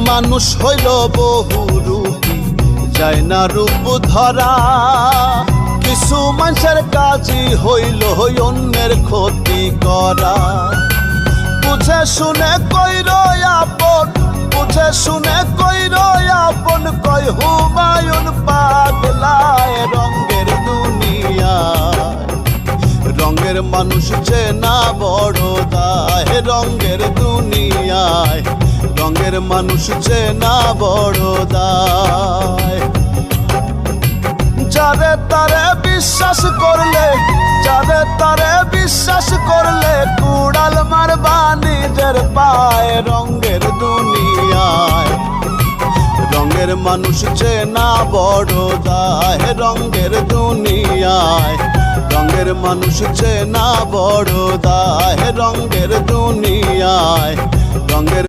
মানুষ হইল বহুরূপী, যায় না রূপ ধরা। কিছু মানুষের কাজই হইল অন্যের ক্ষতি করা। বুঝে শুনে কইর আপন, বুঝে শুনে কইর আপন, কয় হুমায়ুন পাগলায় রঙের দুনিয়ায়। রঙের মানুষ চেনা বড় দায়, রঙের দুনিয়ায় রঙের মানুষ চেনা বড় দায়। যারে তারে বিশ্বাস করলে, যারে তারে বিশ্বাস করলে কুড়াল মারবা নিজের পায়। রঙের দুনিয়ায় রঙের মানুষ চেনা বড় দায়, রঙের দুনিয়ায় রঙের মানুষ চেনা বড় দায়, রঙের দুনিয়ায় রঙের